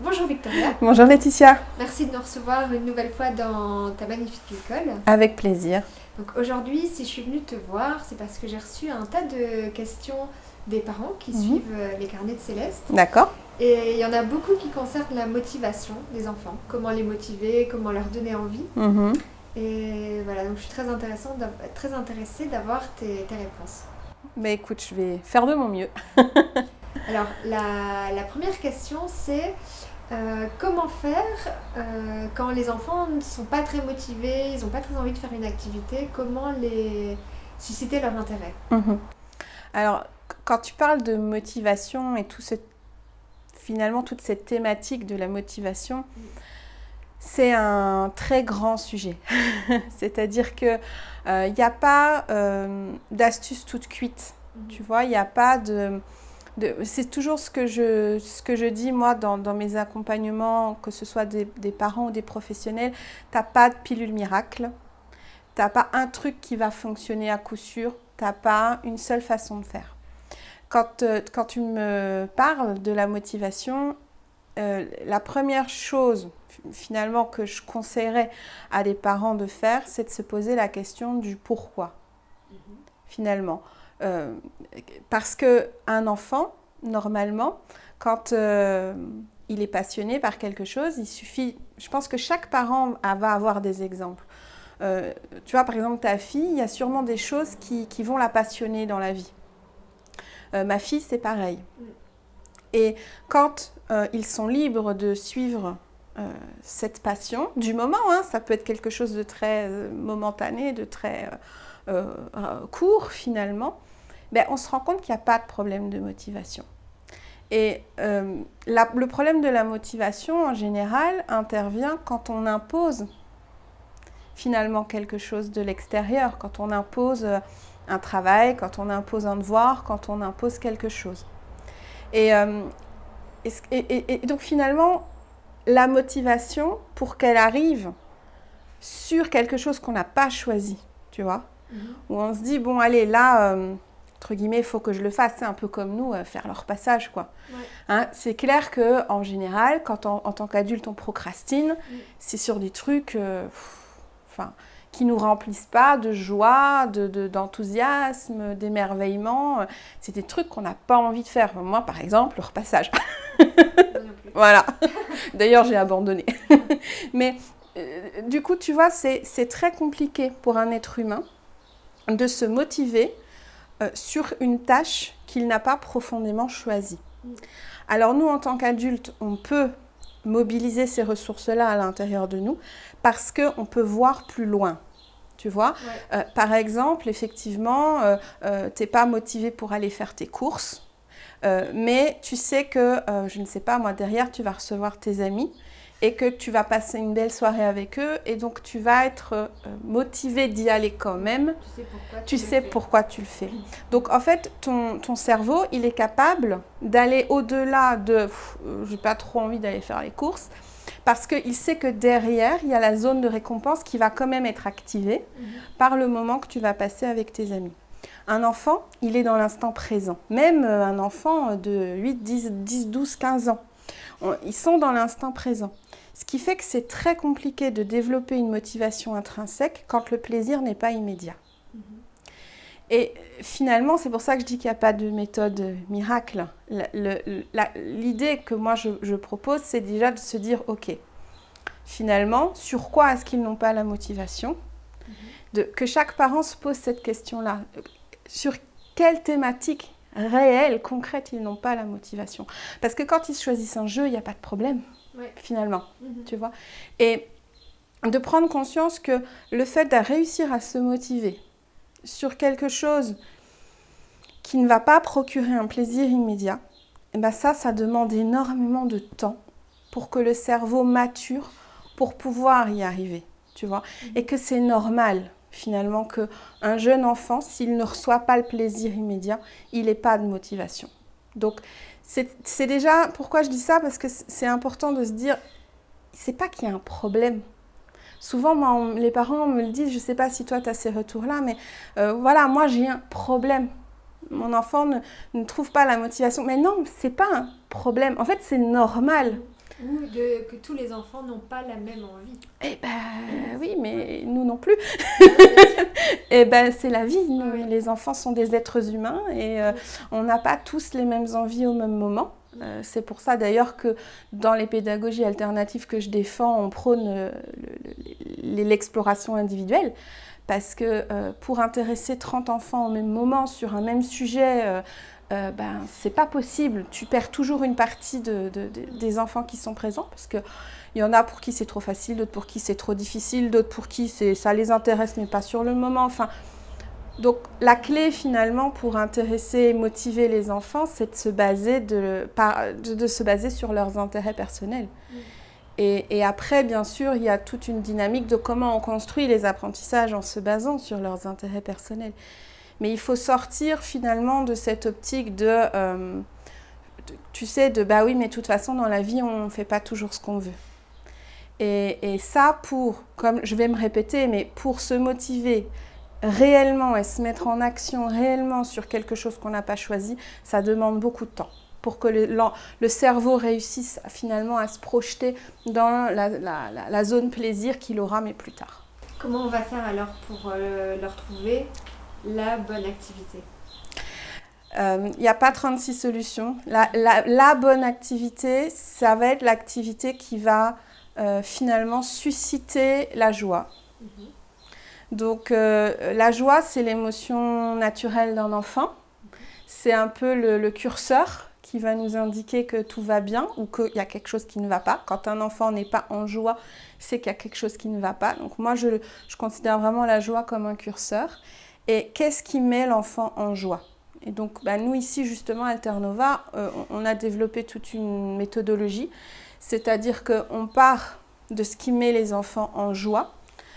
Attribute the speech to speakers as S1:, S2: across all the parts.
S1: Bonjour Victoria,
S2: Bonjour Laetitia.
S1: merci de nous recevoir une nouvelle fois dans ta magnifique école.
S2: Avec plaisir.
S1: Donc aujourd'hui, si je suis venue te voir, c'est parce que j'ai reçu un tas de questions des parents qui suivent les carnets de Céleste.
S2: D'accord.
S1: Et il y en a beaucoup qui concernent la motivation des enfants. Comment les motiver, comment leur donner envie.
S2: Mhm.
S1: Et voilà, donc je suis très intéressée d'avoir tes réponses.
S2: Mais écoute, je vais faire de mon mieux.
S1: Alors, la première question, c'est comment faire quand les enfants ne sont pas très motivés, ils n'ont pas très envie de faire une activité, comment les susciter leur intérêt?
S2: Mhm. Alors, quand tu parles de motivation et finalement toute cette thématique de la motivation, c'est un très grand sujet. C'est-à-dire que il n'y a pas d'astuce toute cuite. Tu vois, il n'y a pas c'est toujours ce que je dis moi dans mes accompagnements, que ce soit des parents ou des professionnels. Tu n'as pas de pilule miracle, tu n'as pas un truc qui va fonctionner à coup sûr, tu n'as pas une seule façon de faire. Quand tu me parles de la motivation, la première chose finalement que je conseillerais à des parents de faire, c'est de se poser la question du pourquoi, finalement. Parce qu'un enfant, normalement, quand il est passionné par quelque chose, il suffit... Je pense que chaque parent va avoir des exemples. Tu vois, par exemple, ta fille, il y a sûrement des choses qui vont la passionner dans la vie. Ma fille, c'est pareil. Et quand ils sont libres de suivre cette passion, du moment, hein, ça peut être quelque chose de très momentané, de très court finalement, ben, on se rend compte qu'il n'y a pas de problème de motivation. Et le problème de la motivation, en général, intervient quand on impose finalement quelque chose de l'extérieur, quand on impose un travail, quand on impose un devoir, quand on impose quelque chose. Et donc finalement, la motivation, pour qu'elle arrive sur quelque chose qu'on n'a pas choisi, tu vois, où on se dit, bon, allez, là, entre guillemets, il faut que je le fasse. C'est un peu comme nous, faire leur passage, quoi.
S1: Ouais.
S2: Hein, c'est clair qu'en général, quand en tant qu'adulte, on procrastine, c'est sur des trucs qui ne nous remplissent pas de joie, d'enthousiasme, d'émerveillement. C'est des trucs qu'on n'a pas envie de faire. Moi, par exemple, le repassage. Voilà. D'ailleurs, j'ai abandonné. Mais du coup, tu vois, c'est très compliqué pour un être humain de se motiver sur une tâche qu'il n'a pas profondément choisie. Alors nous, en tant qu'adultes, on peut mobiliser ces ressources-là à l'intérieur de nous parce qu'on peut voir plus loin. Tu vois, par exemple, effectivement, tu n'es pas motivé pour aller faire tes courses, mais tu sais que, je ne sais pas, moi, derrière, tu vas recevoir tes amis et que tu vas passer une belle soirée avec eux et donc tu vas être motivé d'y aller quand même. Tu sais pourquoi tu le fais. Donc en fait, ton cerveau, il est capable d'aller au-delà de « j'ai pas trop envie d'aller faire les courses » parce qu'il sait que derrière, il y a la zone de récompense qui va quand même être activée par le moment que tu vas passer avec tes amis. Un enfant, il est dans l'instant présent. Même un enfant de 8, 10, 12, 15 ans, ils sont dans l'instant présent. Ce qui fait que c'est très compliqué de développer une motivation intrinsèque quand le plaisir n'est pas immédiat. Et finalement, c'est pour ça que je dis qu'il n'y a pas de méthode miracle. L'idée que moi je propose, c'est déjà de se dire, ok, finalement, sur quoi est-ce qu'ils n'ont pas la motivation ? Que chaque parent se pose cette question-là. Sur quelle thématique réelle, concrète, ils n'ont pas la motivation. Parce que quand ils choisissent un jeu, il n'y a pas de problème, finalement, tu vois. Et de prendre conscience que le fait de réussir à se motiver sur quelque chose qui ne va pas procurer un plaisir immédiat, et ben ça demande énormément de temps pour que le cerveau mature pour pouvoir y arriver, tu vois. Et que c'est normal, finalement, qu'un jeune enfant, s'il ne reçoit pas le plaisir immédiat, il n'ait pas de motivation. Donc, c'est déjà... Pourquoi je dis ça ? Parce que c'est important de se dire, c'est pas qu'il y a un problème. Souvent, moi, les parents me le disent, je ne sais pas si toi, tu as ces retours-là, mais voilà, moi, j'ai un problème. Mon enfant ne trouve pas la motivation. Mais non, ce n'est pas un problème. En fait, c'est normal.
S1: Ou que tous les enfants n'ont pas la même envie.
S2: Eh ben oui, mais nous non plus. Eh ben c'est la vie. Nous, les enfants sont des êtres humains et on n'a pas tous les mêmes envies au même moment. C'est pour ça d'ailleurs que dans les pédagogies alternatives que je défends, on prône l'exploration individuelle. Parce que pour intéresser 30 enfants au même moment sur un même sujet, c'est pas possible. Tu perds toujours une partie des enfants qui sont présents parce qu'il y en a pour qui c'est trop facile, d'autres pour qui c'est trop difficile, d'autres pour qui ça les intéresse mais pas sur le moment. Enfin, donc la clé finalement pour intéresser et motiver les enfants, c'est de se baser sur leurs intérêts personnels. Et après, bien sûr, il y a toute une dynamique de comment on construit les apprentissages en se basant sur leurs intérêts personnels. Mais il faut sortir finalement de cette optique tu sais, bah oui, mais de toute façon, dans la vie, on ne fait pas toujours ce qu'on veut. Et ça, comme je vais me répéter, mais pour se motiver réellement et se mettre en action réellement sur quelque chose qu'on n'a pas choisi, ça demande beaucoup de temps. Pour que le cerveau réussisse finalement à se projeter dans la zone plaisir qu'il aura, mais plus tard.
S1: Comment on va faire alors pour leur trouver la bonne activité ?
S2: Il n'y a pas 36 solutions. La bonne activité, ça va être l'activité qui va finalement susciter la joie. Donc la joie, c'est l'émotion naturelle d'un enfant. C'est un peu le curseur qui va nous indiquer que tout va bien ou qu'il y a quelque chose qui ne va pas. Quand un enfant n'est pas en joie, c'est qu'il y a quelque chose qui ne va pas. Donc moi, je considère vraiment la joie comme un curseur. Et qu'est-ce qui met l'enfant en joie ? Et donc, nous ici, justement, à Alternova, on a développé toute une méthodologie. C'est-à-dire qu'on part de ce qui met les enfants en joie.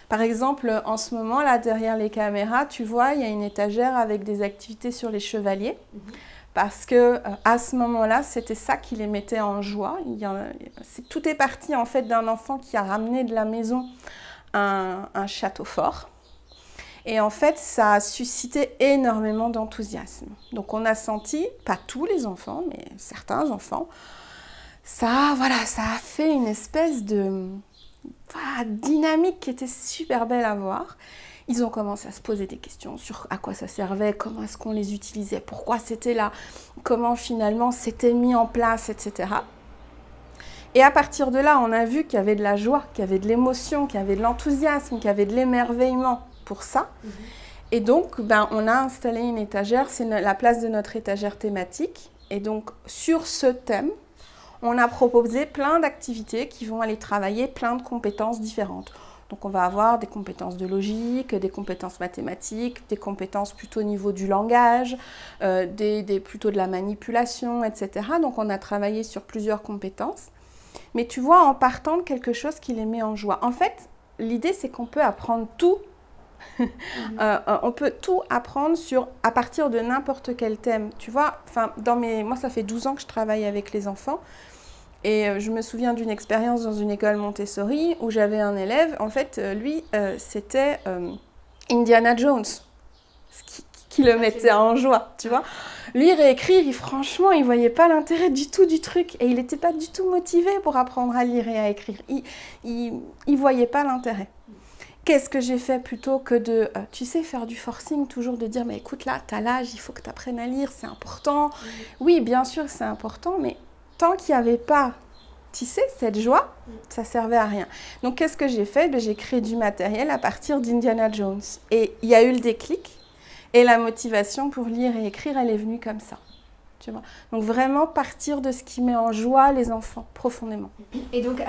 S2: Par exemple, en ce moment, là, derrière les caméras, tu vois, il y a une étagère avec des activités sur les chevaliers. Parce que à ce moment-là, c'était ça qui les mettait en joie. Tout est parti en fait d'un enfant qui a ramené de la maison un château fort. Et en fait, ça a suscité énormément d'enthousiasme. Donc on a senti, pas tous les enfants, mais certains enfants, ça a fait une espèce de dynamique qui était super belle à voir. Ils ont commencé à se poser des questions sur à quoi ça servait, comment est-ce qu'on les utilisait, pourquoi c'était là, comment finalement c'était mis en place, etc. Et à partir de là, on a vu qu'il y avait de la joie, qu'il y avait de l'émotion, qu'il y avait de l'enthousiasme, qu'il y avait de l'émerveillement pour ça. Et donc, on a installé une étagère, c'est la place de notre étagère thématique. Et donc, sur ce thème, on a proposé plein d'activités qui vont aller travailler plein de compétences différentes. Donc on va avoir des compétences de logique, des compétences mathématiques, des compétences plutôt au niveau du langage, plutôt de la manipulation, etc. Donc on a travaillé sur plusieurs compétences. Mais tu vois, en partant de quelque chose qui les met en joie. En fait, l'idée c'est qu'on peut apprendre tout. On peut tout apprendre à partir de n'importe quel thème. Tu vois, moi ça fait 12 ans que je travaille avec les enfants. Et je me souviens d'une expérience dans une école Montessori où j'avais un élève, en fait, lui, c'était Indiana Jones, qui le mettait en joie, tu vois. Lui, réécrire, franchement, il ne voyait pas l'intérêt du tout du truc. Et il n'était pas du tout motivé pour apprendre à lire et à écrire. Il ne voyait pas l'intérêt. Qu'est-ce que j'ai fait plutôt que de, tu sais, faire du forcing, toujours de dire, mais écoute, là, tu as l'âge, il faut que tu apprennes à lire, c'est important. Oui, bien sûr, c'est important, mais tant qu'il n'y avait pas, tu sais, cette joie, ça ne servait à rien. Donc, qu'est-ce que j'ai fait ? J'ai créé du matériel à partir d'Indiana Jones. Et il y a eu le déclic et la motivation pour lire et écrire, elle est venue comme ça. Tu vois ? Donc, vraiment partir de ce qui met en joie les enfants, profondément.
S1: Et donc,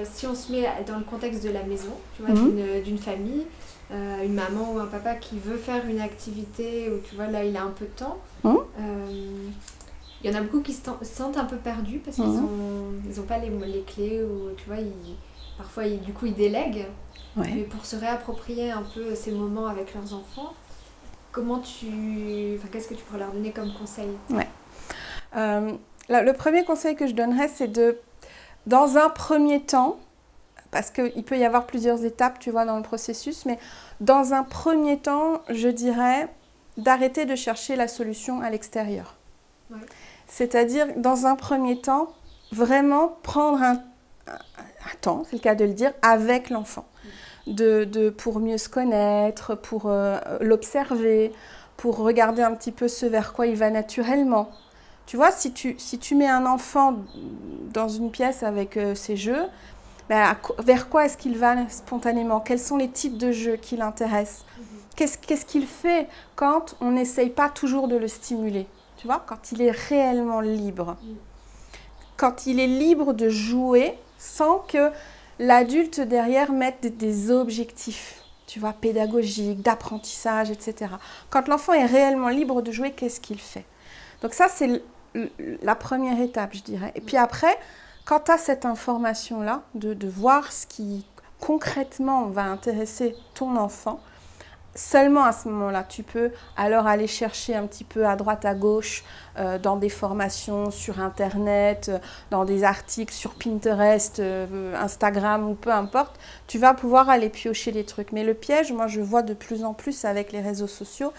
S1: si on se met dans le contexte de la maison, tu vois, d'une famille, une maman ou un papa qui veut faire une activité où, tu vois, là, il a un peu de temps, il y en a beaucoup qui se sentent un peu perdus parce qu'ils n'ont pas les clés ou tu vois, parfois du coup ils délèguent. Ouais. Mais pour se réapproprier un peu ces moments avec leurs enfants, qu'est-ce que tu pourrais leur donner comme conseil ?
S2: Le premier conseil que je donnerais, c'est dans un premier temps, parce qu'il peut y avoir plusieurs étapes, tu vois, dans le processus, mais dans un premier temps, je dirais d'arrêter de chercher la solution à l'extérieur. Ouais. C'est-à-dire, dans un premier temps, vraiment prendre un temps, c'est le cas de le dire, avec l'enfant. Pour mieux se connaître, pour l'observer, pour regarder un petit peu ce vers quoi il va naturellement. Tu vois, si tu mets un enfant dans une pièce avec ses jeux, ben, vers quoi est-ce qu'il va spontanément? Quels sont les types de jeux qui l'intéressent? Qu'est-ce qu'il fait quand on n'essaye pas toujours de le stimuler? Tu vois, quand il est réellement libre. Quand il est libre de jouer sans que l'adulte derrière mette des objectifs, tu vois, pédagogiques, d'apprentissage, etc. Quand l'enfant est réellement libre de jouer, qu'est-ce qu'il fait? Donc ça, c'est la première étape, je dirais. Et puis après, quand tu as cette information-là, de voir ce qui concrètement va intéresser ton enfant, seulement à ce moment-là, tu peux alors aller chercher un petit peu à droite, à gauche, dans des formations sur Internet, dans des articles sur Pinterest, Instagram ou peu importe. Tu vas pouvoir aller piocher les trucs. Mais le piège, moi je vois de plus en plus avec les réseaux sociaux,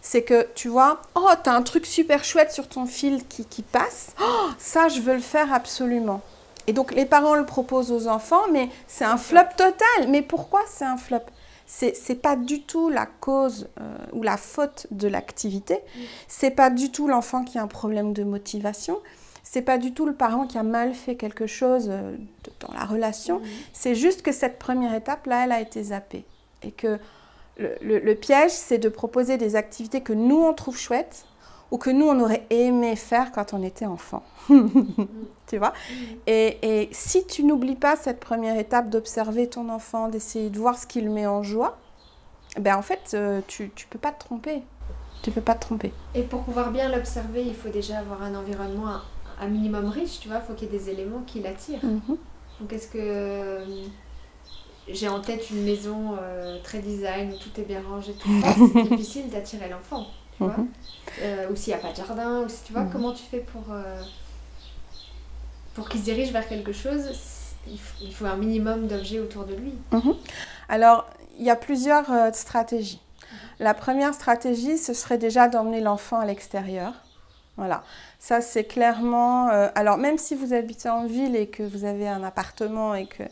S2: c'est que tu vois, oh, tu as un truc super chouette sur ton fil qui passe, oh, ça je veux le faire absolument. Et donc les parents le proposent aux enfants, mais c'est un flop total. Mais pourquoi c'est un flop? C'est pas du tout la cause ou la faute de l'activité. C'est pas du tout l'enfant qui a un problème de motivation. C'est pas du tout le parent qui a mal fait quelque chose dans la relation. C'est juste que cette première étape-là, elle a été zappée. Et que le piège, c'est de proposer des activités que nous, on trouve chouettes ou que nous, on aurait aimé faire quand on était enfant. Tu vois? Et si tu n'oublies pas cette première étape d'observer ton enfant, d'essayer de voir ce qu'il met en joie, ben en fait, tu peux pas te tromper. Tu peux pas te tromper.
S1: Et pour pouvoir bien l'observer, il faut déjà avoir un environnement un minimum riche, tu vois, il faut qu'il y ait des éléments qui l'attirent. Donc est-ce que j'ai en tête une maison très design où tout est bien rangé, tout ça, c'est difficile d'attirer l'enfant, tu vois. Ou s'il n'y a pas de jardin, ou si, tu vois, comment tu fais pour qu'il se dirige vers quelque chose? Il faut un minimum d'objets autour de lui.
S2: Alors, il y a plusieurs stratégies. La première stratégie, ce serait déjà d'emmener l'enfant à l'extérieur. Voilà, ça c'est clairement... alors, même si vous habitez en ville et que vous avez un appartement et que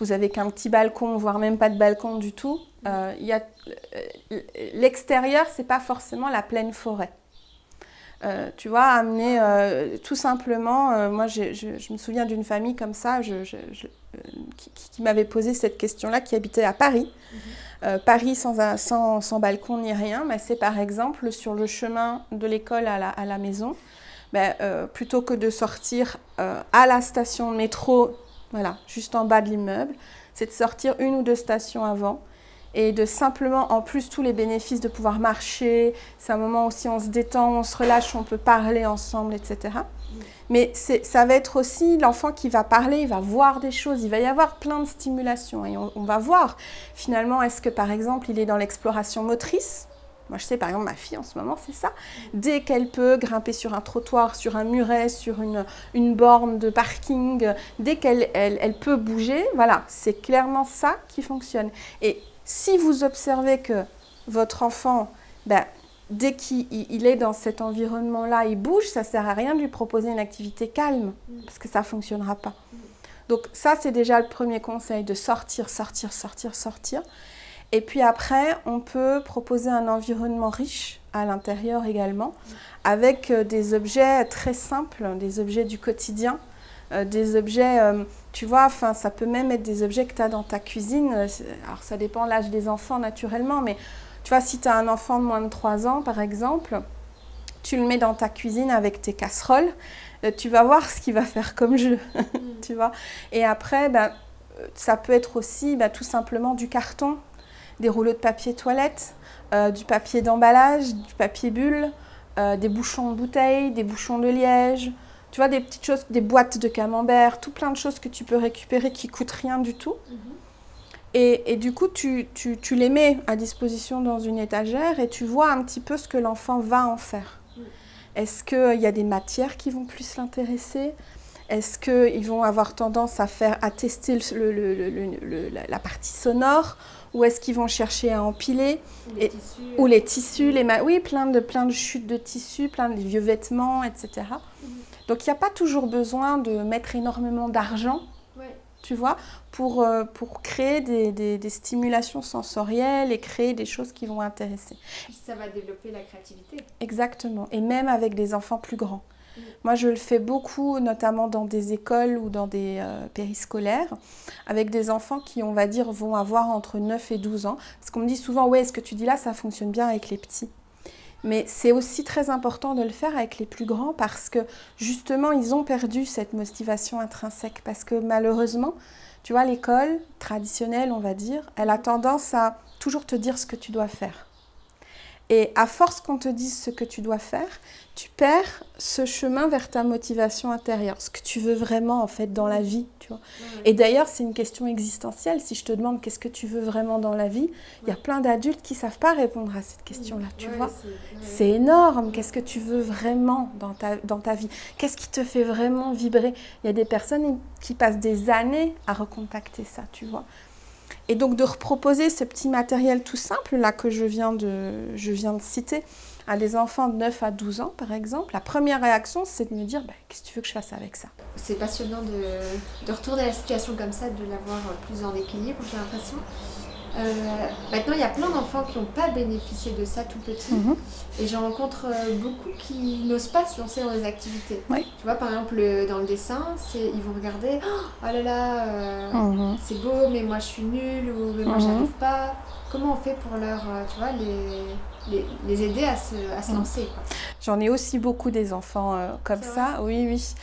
S2: vous n'avez qu'un petit balcon, voire même pas de balcon du tout, l'extérieur, ce n'est pas forcément la pleine forêt. Tu vois, amener tout simplement, moi je me souviens d'une famille comme ça qui m'avait posé cette question-là, qui habitait à Paris. Paris sans balcon ni rien, mais c'est par exemple sur le chemin de l'école à la maison, plutôt que de sortir à la station de métro, voilà, juste en bas de l'immeuble, c'est de sortir 1 ou 2 stations avant et de simplement, en plus, tous les bénéfices de pouvoir marcher. C'est un moment aussi on se détend, on se relâche, on peut parler ensemble, etc. Mais ça va être aussi l'enfant qui va parler, il va voir des choses, il va y avoir plein de stimulations. Et on va voir, finalement, est-ce que, par exemple, il est dans l'exploration motrice? Moi, je sais, par exemple, ma fille, en ce moment, c'est ça. Dès qu'elle peut grimper sur un trottoir, sur un muret, sur une borne de parking, dès qu'elle peut bouger, voilà, c'est clairement ça qui fonctionne. Et si vous observez que votre enfant, dès qu'il est dans cet environnement-là, il bouge, ça ne sert à rien de lui proposer une activité calme, parce que ça ne fonctionnera pas. Donc ça, c'est déjà le premier conseil, de sortir. Et puis après, on peut proposer un environnement riche à l'intérieur également, avec des objets très simples, des objets du quotidien, des objets, tu vois, enfin, ça peut même être des objets que tu as dans ta cuisine. Alors ça dépend de l'âge des enfants naturellement, mais tu vois, si tu as un enfant de moins de 3 ans, par exemple, tu le mets dans ta cuisine avec tes casseroles, tu vas voir ce qu'il va faire comme jeu, tu vois. Et après, ça peut être aussi tout simplement du carton, des rouleaux de papier toilette, du papier d'emballage, du papier bulle, des bouchons de bouteilles, des bouchons de liège, tu vois, des petites choses, des boîtes de camembert, tout plein de choses que tu peux récupérer qui ne coûtent rien du tout. Et du coup, tu les mets à disposition dans une étagère et tu vois un petit peu ce que l'enfant va en faire. Est-ce qu'il y a des matières qui vont plus l'intéresser? Est-ce qu'ils vont avoir tendance à tester la partie sonore? Ou est-ce qu'ils vont chercher à empiler? Ou les tissus, oui, plein de chutes de tissus, plein de vieux vêtements, etc. Donc il n'y a pas toujours besoin de mettre énormément d'argent tu vois, pour créer des stimulations sensorielles et créer des choses qui vont intéresser.
S1: Ça va développer la créativité.
S2: Exactement, et même avec des enfants plus grands. Moi, je le fais beaucoup, notamment dans des écoles ou dans des périscolaires, avec des enfants qui, on va dire, vont avoir entre 9 et 12 ans. Parce qu'on me dit souvent, ouais, ce que tu dis là, ça fonctionne bien avec les petits. Mais c'est aussi très important de le faire avec les plus grands parce que, justement, ils ont perdu cette motivation intrinsèque. Parce que, malheureusement, tu vois, l'école traditionnelle, on va dire, elle a tendance à toujours te dire ce que tu dois faire. Et à force qu'on te dise ce que tu dois faire, tu perds ce chemin vers ta motivation intérieure, ce que tu veux vraiment en fait dans la vie, tu vois. Et d'ailleurs, c'est une question existentielle. Si je te demande qu'est-ce que tu veux vraiment dans la vie, il y a plein d'adultes qui ne savent pas répondre à cette question-là, tu vois. C'est énorme. Qu'est-ce que tu veux vraiment dans ta vie? Qu'est-ce qui te fait vraiment vibrer? Il y a des personnes qui passent des années à recontacter ça, tu vois. Et donc de reproposer ce petit matériel tout simple là que je viens de citer à des enfants de 9 à 12 ans par exemple, la première réaction c'est de me dire qu'est-ce que tu veux que je fasse avec ça?
S1: C'est passionnant de retourner la situation comme ça, de l'avoir plus en équilibre, j'ai l'impression. Maintenant, il y a plein d'enfants qui n'ont pas bénéficié de ça tout petit. Et j'en rencontre beaucoup qui n'osent pas se lancer dans des activités.
S2: Oui.
S1: Tu vois, par exemple, dans le dessin, ils vont regarder « Oh là là, c'est beau, mais moi je suis nulle » ou « Mais moi j'arrive pas ». Comment on fait pour tu vois, les aider à se lancer, quoi.
S2: J'en ai aussi beaucoup des enfants comme ça, oui.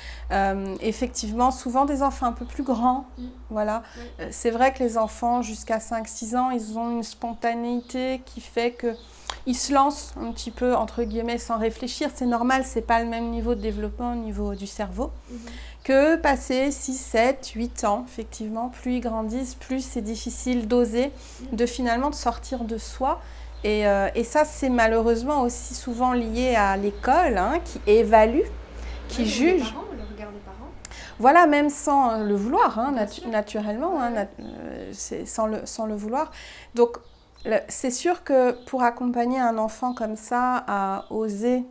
S2: Effectivement, souvent des enfants un peu plus grands, voilà. Oui. C'est vrai que les enfants jusqu'à 5-6 ans, ils ont une spontanéité qui fait qu'ils se lancent un petit peu, entre guillemets, sans réfléchir. C'est normal, c'est pas le même niveau de développement au niveau du cerveau. Que passer 6, 7, 8 ans, effectivement, plus ils grandissent, plus c'est difficile d'oser, de finalement de sortir de soi. Et ça, c'est malheureusement aussi souvent lié à l'école, qui évalue, qui juge.
S1: Le regard des parents.
S2: Voilà, même sans le vouloir, naturellement, c'est sans le vouloir. Donc, c'est sûr que pour accompagner un enfant comme ça à oser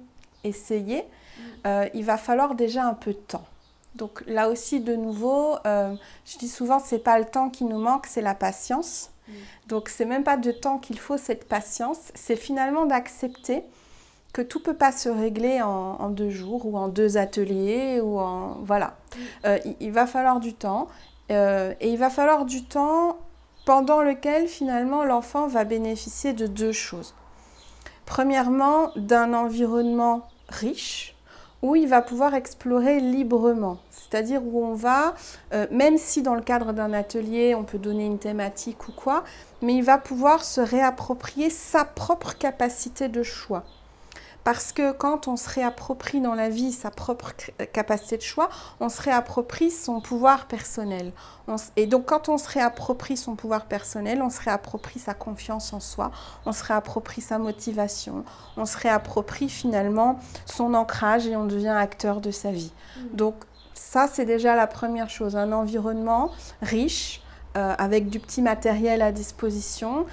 S2: essayer, il va falloir déjà un peu de temps. Donc là aussi, de nouveau, je dis souvent, c'est pas le temps qui nous manque, c'est la patience. Donc c'est même pas de temps qu'il faut, cette patience, c'est finalement d'accepter que tout peut pas se régler en 2 jours ou en 2 ateliers ou voilà. Il va falloir du temps et il va falloir du temps pendant lequel finalement l'enfant va bénéficier de 2 choses. Premièrement, d'un environnement riche, où il va pouvoir explorer librement, c'est-à-dire où on va, même si dans le cadre d'un atelier, on peut donner une thématique ou quoi, mais il va pouvoir se réapproprier sa propre capacité de choix. Parce que quand on se réapproprie dans la vie sa propre capacité de choix, on se réapproprie son pouvoir personnel. Et donc quand on se réapproprie son pouvoir personnel, on se réapproprie sa confiance en soi, on se réapproprie sa motivation, on se réapproprie finalement son ancrage et on devient acteur de sa vie. Donc ça, c'est déjà la première chose, un environnement riche, avec du petit matériel à disposition,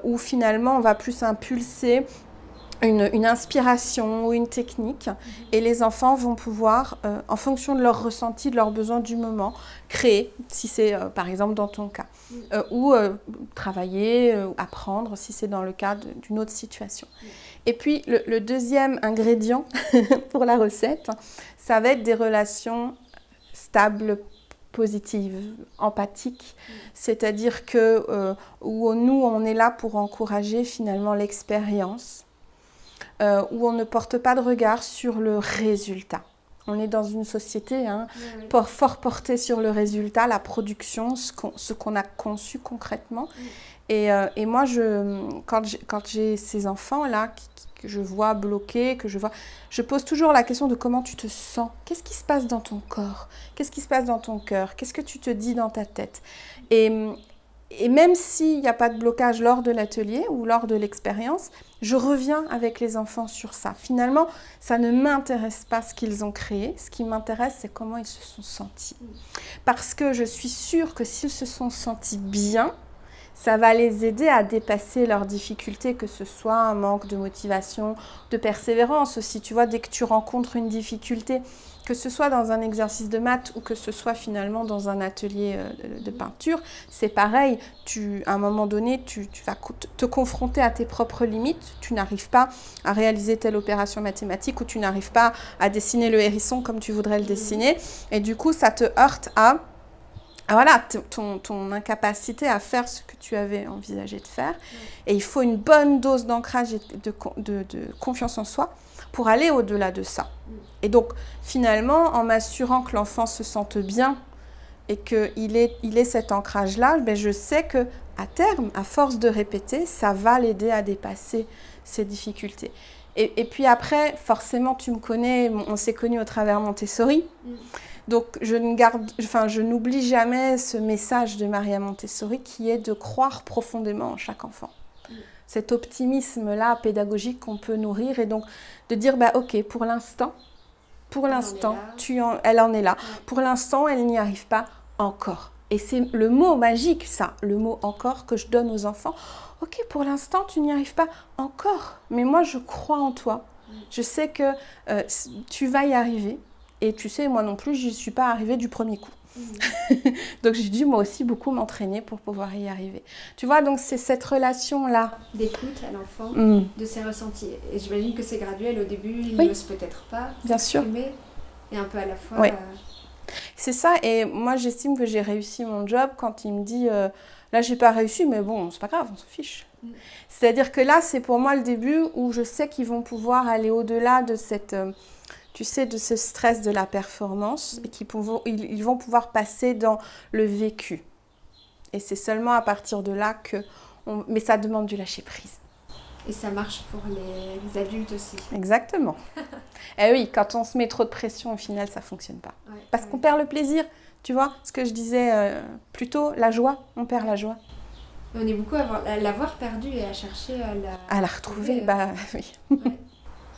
S2: où finalement on va plus impulser une inspiration ou une technique et les enfants vont pouvoir, en fonction de leur ressenti, de leurs besoins du moment, créer, si c'est par exemple dans ton cas, ou travailler, apprendre, si c'est dans le cas d'une autre situation. Et puis le deuxième ingrédient pour la recette, ça va être des relations stables, positives, empathiques, c'est-à-dire que où nous, on est là pour encourager finalement l'expérience, où on ne porte pas de regard sur le résultat. On est dans une société fort portée sur le résultat, la production, ce qu'on a conçu concrètement. Et moi, quand j'ai ces enfants-là que je vois bloqués, je pose toujours la question de comment tu te sens. Qu'est-ce qui se passe dans ton corps? Qu'est-ce qui se passe dans ton cœur? Qu'est-ce que tu te dis dans ta tête? Et même s'il n'y a pas de blocage lors de l'atelier ou lors de l'expérience, je reviens avec les enfants sur ça. Finalement, ça ne m'intéresse pas ce qu'ils ont créé. Ce qui m'intéresse, c'est comment ils se sont sentis. Parce que je suis sûre que s'ils se sont sentis bien, ça va les aider à dépasser leurs difficultés, que ce soit un manque de motivation, de persévérance aussi. Tu vois, dès que tu rencontres une difficulté que ce soit dans un exercice de maths ou que ce soit finalement dans un atelier de peinture, c'est pareil. À un moment donné, tu vas te confronter à tes propres limites. Tu n'arrives pas à réaliser telle opération mathématique ou tu n'arrives pas à dessiner le hérisson comme tu voudrais le dessiner. Et du coup, ça te heurte à voilà, ton incapacité à faire ce que tu avais envisagé de faire. Et il faut une bonne dose d'ancrage et de confiance en soi pour aller au-delà de ça. Et donc, finalement, en m'assurant que l'enfant se sente bien et qu'il ait cet ancrage-là, ben je sais qu'à terme, à force de répéter, ça va l'aider à dépasser ces difficultés. Et puis après, forcément, tu me connais, on s'est connus au travers Montessori. Donc, je n'oublie jamais ce message de Maria Montessori qui est de croire profondément en chaque enfant. Cet optimisme-là pédagogique qu'on peut nourrir et donc de dire, bah, ok, pour l'instant, elle en est là. Pour l'instant, elle n'y arrive pas encore. Et c'est le mot magique, ça, le mot encore que je donne aux enfants. Ok, pour l'instant, tu n'y arrives pas encore, mais moi, je crois en toi. Je sais que tu vas y arriver. Et tu sais, moi non plus, je n'y suis pas arrivée du premier coup. Donc, j'ai dû moi aussi beaucoup m'entraîner pour pouvoir y arriver. Tu vois, donc c'est cette relation-là.
S1: D'écoute à l'enfant, de ses ressentis. Et j'imagine que c'est graduel. Au début, il n'ose peut-être pas s'exprimer. Et un peu à la fois...
S2: Oui. C'est ça. Et moi, j'estime que j'ai réussi mon job quand il me dit... là, j'ai pas réussi, mais bon, c'est pas grave, on se fiche. C'est-à-dire que là, c'est pour moi le début où je sais qu'ils vont pouvoir aller au-delà de cette... tu sais, de ce stress de la performance et ils vont pouvoir passer dans le vécu. Et c'est seulement à partir de là que... Mais ça demande du lâcher-prise.
S1: Et ça marche pour les adultes aussi.
S2: Exactement. Et oui, quand on se met trop de pression, au final, ça ne fonctionne pas. Parce qu'on perd le plaisir. Tu vois, ce que je disais plus tôt, la joie, on perd la joie.
S1: On est beaucoup à l'avoir perdue et à chercher
S2: à la retrouver. Bah oui.
S1: Ouais.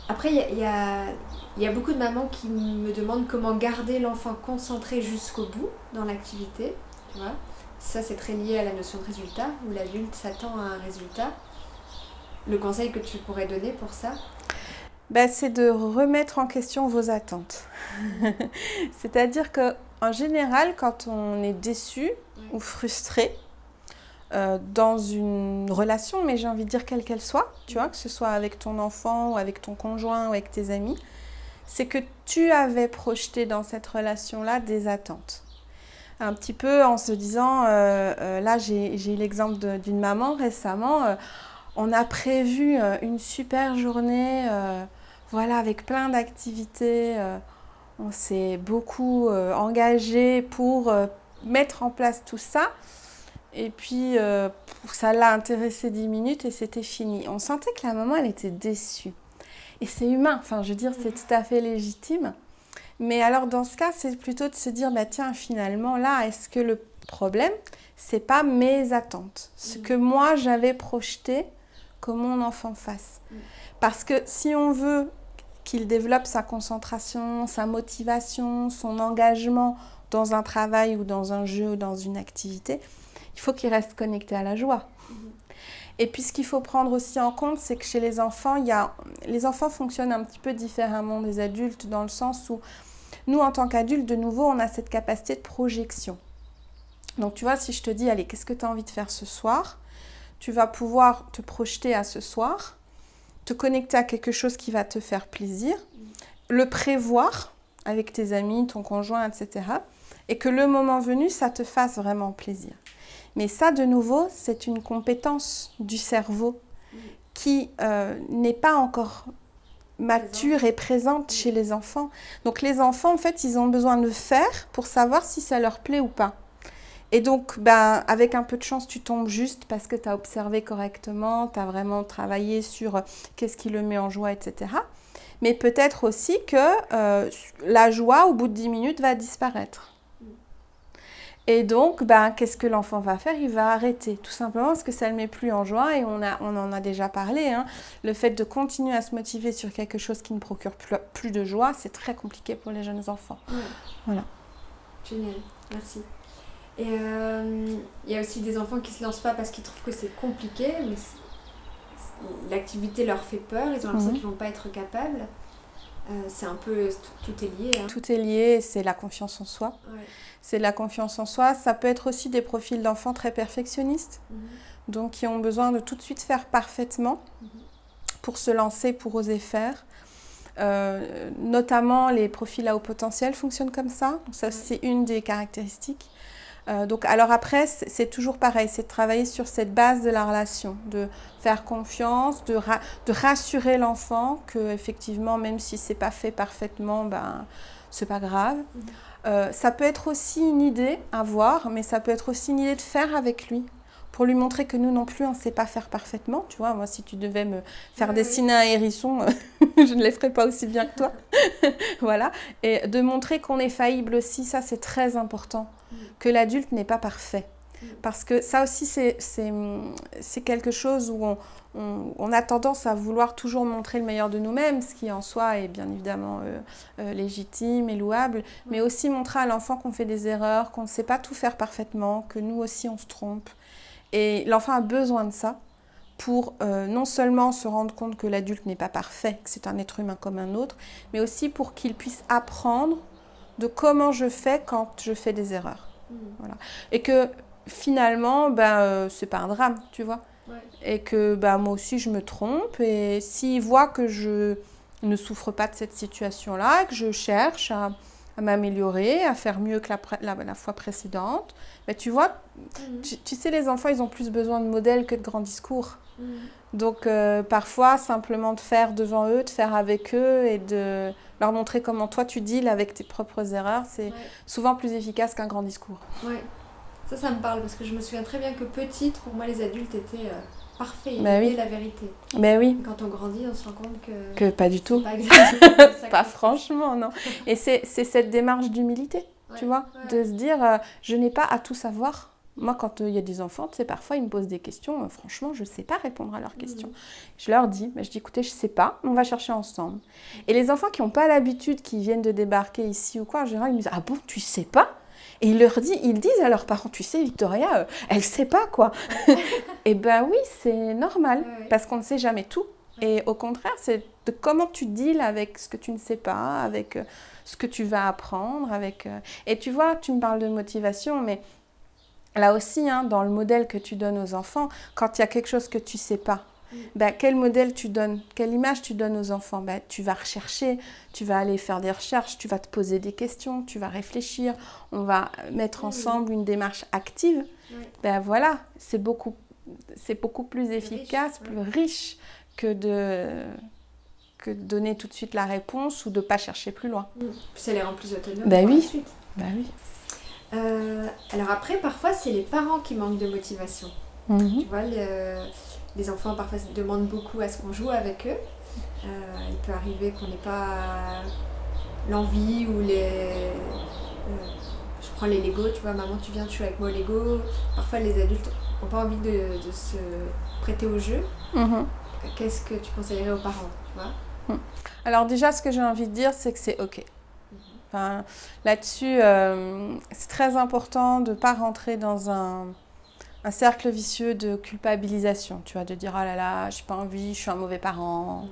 S1: Après, il y a beaucoup de mamans qui me demandent comment garder l'enfant concentré jusqu'au bout dans l'activité. Tu vois, ça, c'est très lié à la notion de résultat, où l'adulte s'attend à un résultat. Le conseil que tu pourrais donner pour ça ?
S2: C'est de remettre en question vos attentes. C'est-à-dire qu'en général, quand on est déçu ou frustré, dans une relation, mais j'ai envie de dire quelle qu'elle soit, tu vois, que ce soit avec ton enfant ou avec ton conjoint ou avec tes amis, c'est que tu avais projeté dans cette relation-là des attentes. Un petit peu en se disant, là j'ai eu l'exemple d'une maman récemment, on a prévu une super journée, voilà, avec plein d'activités, on s'est beaucoup engagé pour mettre en place tout ça. Et puis, ça l'a intéressé 10 minutes et c'était fini. On sentait que la maman, elle était déçue. Et c'est humain, enfin, je veux dire, c'est tout à fait légitime. Mais alors, dans ce cas, c'est plutôt de se dire, bah tiens, finalement, là, est-ce que le problème, c'est pas mes attentes, ce que moi, j'avais projeté que mon enfant fasse. Parce que si on veut qu'il développe sa concentration, sa motivation, son engagement dans un travail ou dans un jeu ou dans une activité, il faut qu'il reste connecté à la joie. Et puis ce qu'il faut prendre aussi en compte, c'est que chez les enfants, les enfants fonctionnent un petit peu différemment des adultes dans le sens où nous, en tant qu'adultes, de nouveau, on a cette capacité de projection. Donc tu vois, si je te dis, allez, qu'est-ce que tu as envie de faire ce soir ? Tu vas pouvoir te projeter à ce soir, te connecter à quelque chose qui va te faire plaisir, le prévoir avec tes amis, ton conjoint, etc. Et que le moment venu, ça te fasse vraiment plaisir. Mais ça, de nouveau, c'est une compétence du cerveau qui n'est pas encore mature et présente chez les enfants. Donc les enfants, en fait, ils ont besoin de faire pour savoir si ça leur plaît ou pas. Et donc, avec un peu de chance, tu tombes juste parce que tu as observé correctement, tu as vraiment travaillé sur qu'est-ce qui le met en joie, etc. Mais peut-être aussi que la joie, au bout de 10 minutes, va disparaître. Et donc, qu'est-ce que l'enfant va faire ? Il va arrêter, tout simplement parce que ça ne le met plus en joie. Et on en a déjà parlé. Hein. Le fait de continuer à se motiver sur quelque chose qui ne procure plus de joie, c'est très compliqué pour les jeunes enfants. Ouais. Voilà.
S1: Génial, merci. Et il y a aussi des enfants qui ne se lancent pas parce qu'ils trouvent que c'est compliqué, mais l'activité leur fait peur, ils ont l'impression qu'ils ne vont pas être capables. c'est un peu, tout est lié. Hein.
S2: Tout est lié, c'est la confiance en soi.
S1: Ouais.
S2: C'est la confiance en soi. Ça peut être aussi des profils d'enfants très perfectionnistes, donc qui ont besoin de tout de suite faire parfaitement pour se lancer, pour oser faire. Notamment les profils à haut potentiel fonctionnent comme ça. Donc ça, c'est une des caractéristiques. Donc, alors après, c'est toujours pareil, c'est de travailler sur cette base de la relation, de faire confiance, de rassurer l'enfant que effectivement, même si c'est pas fait parfaitement, ben c'est pas grave. Ça peut être aussi une idée à voir, mais ça peut être aussi une idée de faire avec lui. Pour lui montrer que nous non plus, on ne sait pas faire parfaitement. Tu vois, moi, si tu devais me faire dessiner un hérisson, je ne les ferais pas aussi bien que toi. Voilà. Et de montrer qu'on est faillible aussi, ça, c'est très important. Que l'adulte n'est pas parfait. Parce que ça aussi, c'est quelque chose où on a tendance à vouloir toujours montrer le meilleur de nous-mêmes, ce qui en soi est bien évidemment légitime et louable, mais aussi montrer à l'enfant qu'on fait des erreurs, qu'on ne sait pas tout faire parfaitement, que nous aussi, on se trompe. Et l'enfant a besoin de ça pour non seulement se rendre compte que l'adulte n'est pas parfait, que c'est un être humain comme un autre, mais aussi pour qu'il puisse apprendre de comment je fais quand je fais des erreurs. Voilà. Et que finalement, c'est pas un drame, tu vois. Ouais. Et que moi aussi, je me trompe. Et s'il voit que je ne souffre pas de cette situation-là, que je cherche à m'améliorer, à faire mieux que la fois précédente. Mais tu vois, tu sais, les enfants, ils ont plus besoin de modèles que de grands discours. Donc, parfois, simplement de faire devant eux, de faire avec eux et de leur montrer comment toi, tu deals avec tes propres erreurs, c'est souvent plus efficace qu'un grand discours.
S1: Ouais, ça me parle parce que je me souviens très bien que petite, pour moi, les adultes étaient parfaits, ils disaient la vérité.
S2: Mais oui.
S1: Et quand on grandit, on se rend compte
S2: que pas du tout.
S1: Pas exactement ça.
S2: Pas franchement, non. Et c'est cette démarche d'humilité, tu vois, de se dire, je n'ai pas à tout savoir. Moi, quand il y a des enfants, tu sais, parfois, ils me posent des questions. Franchement, je ne sais pas répondre à leurs questions. Je leur dis, je dis, écoutez, je ne sais pas, on va chercher ensemble. Et les enfants qui n'ont pas l'habitude, qui viennent de débarquer ici ou quoi, en général, ils me disent, ah bon, tu ne sais pas ? Et ils disent à leurs parents, tu sais, Victoria, elle ne sait pas, quoi. Et oui, c'est normal, parce qu'on ne sait jamais tout. Et au contraire, c'est de comment tu deals avec ce que tu ne sais pas, avec ce que tu vas apprendre. Et tu vois, tu me parles de motivation, mais là aussi, dans le modèle que tu donnes aux enfants, quand il y a quelque chose que tu ne sais pas, quel modèle tu donnes, quelle image tu donnes aux enfants, tu vas rechercher, tu vas aller faire des recherches, tu vas te poser des questions, tu vas réfléchir, on va mettre ensemble une démarche active. Voilà, c'est beaucoup plus efficace, plus riche que de donner tout de suite la réponse ou de ne pas chercher plus loin.
S1: Ça les rend plus autonomes pour la suite.
S2: Oui.
S1: Alors après, parfois, c'est les parents qui manquent de motivation. Tu vois, les enfants, parfois, demandent beaucoup à ce qu'on joue avec eux. Il peut arriver qu'on n'ait pas l'envie ou je prends les Lego, tu vois, maman, tu viens, tu joues avec moi au Lego. Parfois, les adultes n'ont pas envie de se prêter au jeu. Qu'est-ce que tu conseillerais aux parents, tu vois ?
S2: Alors déjà, ce que j'ai envie de dire, c'est que c'est OK. Enfin, là-dessus, c'est très important de ne pas rentrer dans un cercle vicieux de culpabilisation, tu vois, de dire « Oh là là, j'ai pas envie, je suis un mauvais parent. »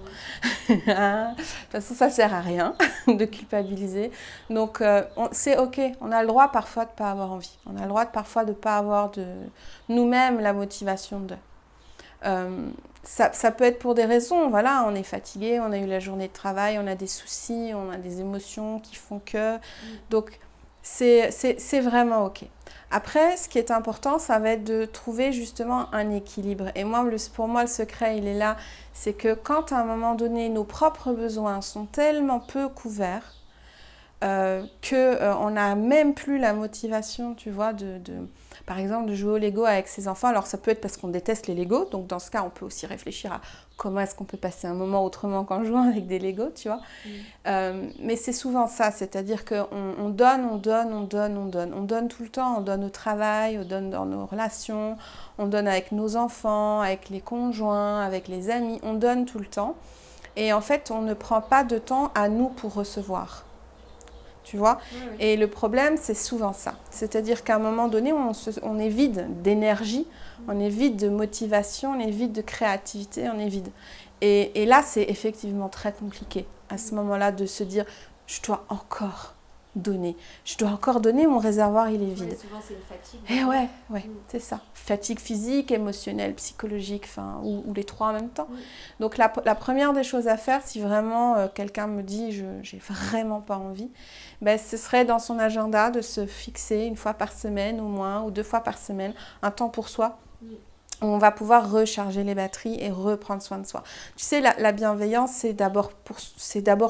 S2: De toute façon, ça sert à rien de culpabiliser. Donc, c'est OK. On a le droit parfois de ne pas avoir envie. On a le droit parfois de ne pas avoir de nous-mêmes la motivation de... Ça peut être pour des raisons, voilà, on est fatigué, on a eu la journée de travail, on a des soucis, on a des émotions qui font que... Donc, c'est vraiment OK. Après, ce qui est important, ça va être de trouver justement un équilibre. Et moi, pour moi, le secret, il est là. C'est que quand, à un moment donné, nos propres besoins sont tellement peu couverts qu'on n'a même plus la motivation, tu vois, par exemple, de jouer au Lego avec ses enfants. Alors, ça peut être parce qu'on déteste les Lego. Donc, dans ce cas, on peut aussi réfléchir à comment est-ce qu'on peut passer un moment autrement qu'en jouant avec des Lego, tu vois. Mais c'est souvent ça, c'est-à-dire qu'on donne. On donne tout le temps. On donne au travail, on donne dans nos relations, on donne avec nos enfants, avec les conjoints, avec les amis. On donne tout le temps. Et en fait, on ne prend pas de temps à nous pour recevoir. Tu vois ? Et le problème, c'est souvent ça. C'est-à-dire qu'à un moment donné, on est vide d'énergie, on est vide de motivation, on est vide de créativité, on est vide. Et là, c'est effectivement très compliqué. à ce moment-là de se dire je dois encore donner. Je dois encore donner, mon réservoir il est vide.
S1: Ouais, souvent c'est une fatigue.
S2: Et ouais, c'est ça. Fatigue physique, émotionnelle, psychologique, ou les trois en même temps. Donc la première des choses à faire, si vraiment quelqu'un me dit j'ai vraiment pas envie, ben, ce serait dans son agenda de se fixer une fois par semaine au moins, ou 2 fois par semaine, un temps pour soi. On va pouvoir recharger les batteries et reprendre soin de soi. Tu sais, la bienveillance, c'est d'abord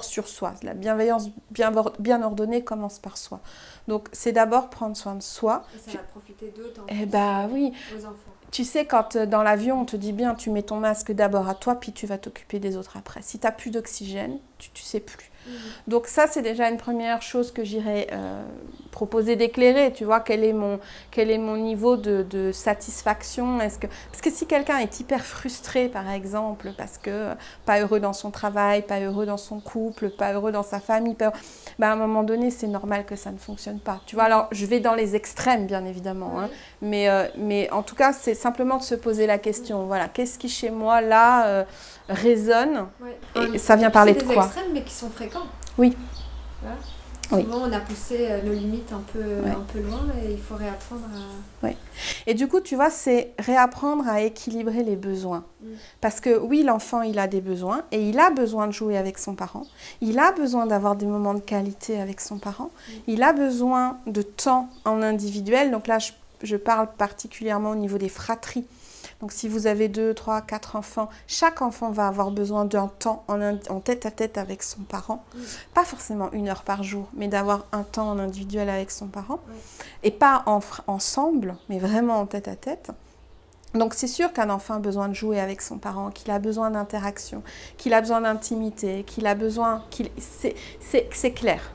S2: sur soi. La bienveillance bien ordonnée commence par soi. Donc, c'est d'abord prendre soin de soi.
S1: Et ça va profiter d'autres
S2: oui.
S1: aux enfants.
S2: Tu sais, quand dans l'avion, on te dit bien, tu mets ton masque d'abord à toi, puis tu vas t'occuper des autres après. Si tu n'as plus d'oxygène, tu sais plus. Donc ça, c'est déjà une première chose que j'irais proposer d'éclairer. Tu vois, quel est mon niveau de satisfaction. Parce que si quelqu'un est hyper frustré, par exemple, parce que pas heureux dans son travail, pas heureux dans son couple, pas heureux dans sa famille, à un moment donné, c'est normal que ça ne fonctionne pas. Tu vois, alors je vais dans les extrêmes, bien évidemment. Hein, mais en tout cas, c'est simplement de se poser la question. Voilà, qu'est-ce qui chez moi, là, résonne et ça vient parler de quoi?
S1: C'est des extrêmes, mais qui sont fréquents.
S2: Oui.
S1: Voilà. Souvent, on a poussé nos limites un peu loin et il faut réapprendre à...
S2: Oui. Et du coup, tu vois, c'est réapprendre à équilibrer les besoins. Parce que oui, l'enfant, il a des besoins et il a besoin de jouer avec son parent. Il a besoin d'avoir des moments de qualité avec son parent. Il a besoin de temps en individuel. Donc là, je parle particulièrement au niveau des fratries. Donc si vous avez 2, 3, 4 enfants, chaque enfant va avoir besoin d'un temps en tête-à-tête avec son parent. Pas forcément 1 heure par jour, mais d'avoir un temps en individuel avec son parent. Et pas ensemble, mais vraiment en tête-à-tête. Donc c'est sûr qu'un enfant a besoin de jouer avec son parent, qu'il a besoin d'interaction, qu'il a besoin d'intimité, qu'il a besoin... C'est clair.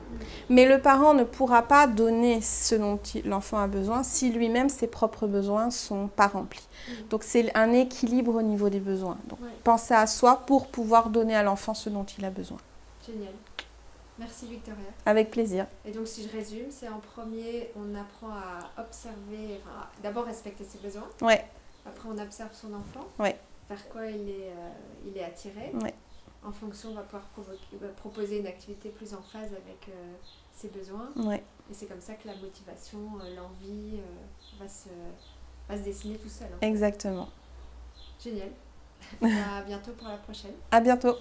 S2: Mais le parent ne pourra pas donner ce dont l'enfant a besoin si lui-même ses propres besoins ne sont pas remplis. Donc c'est un équilibre au niveau des besoins. Donc pensez à soi pour pouvoir donner à l'enfant ce dont il a besoin.
S1: Génial. Merci Victoria.
S2: Avec plaisir.
S1: Et donc si je résume, c'est en premier, on apprend à observer, d'abord respecter ses besoins.
S2: Ouais.
S1: Après, on observe son enfant, vers quoi il est attiré. En fonction, on va pouvoir proposer une activité plus en phase avec ses besoins. Et c'est comme ça que la motivation, l'envie va se dessiner tout seul.
S2: Exactement.
S1: Génial. À bientôt pour la prochaine.
S2: À bientôt.